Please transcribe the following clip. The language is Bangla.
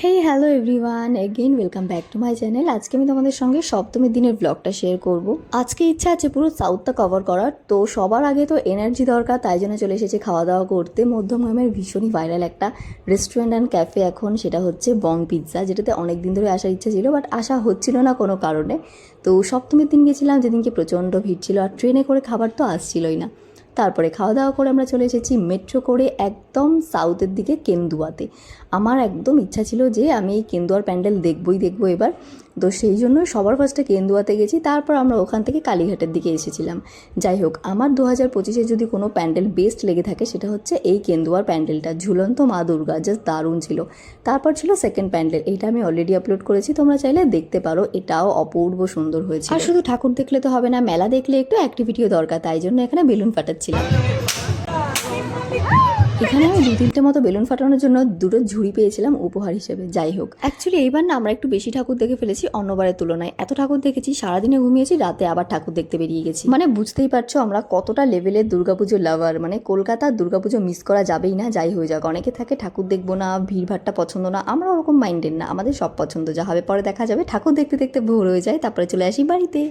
Hey hello everyone, again welcome back to my channel. আজকে আমি তোমাদের সঙ্গে সপ্তমীর দিনের ব্লগটা শেয়ার করব। আজকে ইচ্ছা আছে পুরো সাউথটা কভার করার। তো সবার আগে তো এনার্জি দরকার, তাই জন্য চলে এসেছে খাওয়া দাওয়া করতে মধ্যমগ্রামের ভীষণই ভাইরাল একটা রেস্টুরেন্ট অ্যান্ড ক্যাফে এখন, সেটা হচ্ছে বং পিৎজা, যেটাতে অনেক দিন ধরে আসার ইচ্ছা ছিল বাট আসা হচ্ছিল না কোনো কারণে। তো সপ্তমীর দিন গেছিলাম, যেদিনকে প্রচণ্ড ভিড় ছিল আর ট্রেনে করে খাবার তো আসছিলই না। তারপরে খাওয়া দাওয়া করে আমরা চলে এসেছি মেট্রো করে একদম সাউথের দিকে কেন্দুয়াতে। আমার একদম ইচ্ছা ছিল যে আমি এই কেন্দুয়ার প্যান্ডেল দেখবো এবার। তো সেই জন্য সবার ফার্স্টে কেন্দুয়াতে গেছি, তারপর আমরা ওখান থেকে কালীঘাটের দিকে এসেছিলাম। যাই হোক, আমার 2025-এ যদি কোনো প্যান্ডেল বেস্ট লেগে থাকে সেটা হচ্ছে এই কেন্দুয়ার প্যান্ডেলটা, ঝুলন্ত মা দুর্গা, জাস্ট দারুণ ছিল। তারপর ছিল সেকেন্ড প্যান্ডেল, এটা আমি অলরেডি আপলোড করেছি, তোমরা চাইলে দেখতে পারো, এটাও অপূর্ব সুন্দর হয়েছে। আর শুধু ঠাকুর দেখলে তো হবে না, মেলা দেখলে একটু অ্যাক্টিভিটিও দরকার, তাই জন্য এখানে বেলুন ফাটাচ্ছিলাম। এখানে আমি 2-3টে মতো বেলুন ফাটানোর জন্য দুটো ঝুড়ি পেয়েছিলাম উপহার হিসেবে। যাই হোক, অ্যাকচুয়ালি এইবার না আমরা একটু বেশি ঠাকুর দেখে ফেলেছি অন্যবারের তুলনায়। এত ঠাকুর দেখেছি, সারাদিনে ঘুমিয়েছি, রাতে আবার ঠাকুর দেখতে বেরিয়ে গেছি। মানে বুঝতেই পারছো আমরা কতটা লেভেলের দুর্গাপুজো লাভার। মানে কলকাতার দুর্গাপুজো মিস করা যাবেই না, যাই হয়ে যাক। অনেকে থাকে ঠাকুর দেখবো না, ভিড়ভাড়টা পছন্দ না, আমরা ওরকম মাইন্ডের না, আমাদের সব পছন্দ, যা হবে পরে দেখা যাবে। ঠাকুর দেখতে দেখতে ভোর হয়ে যায়, তারপরে চলে আসি বাড়িতে।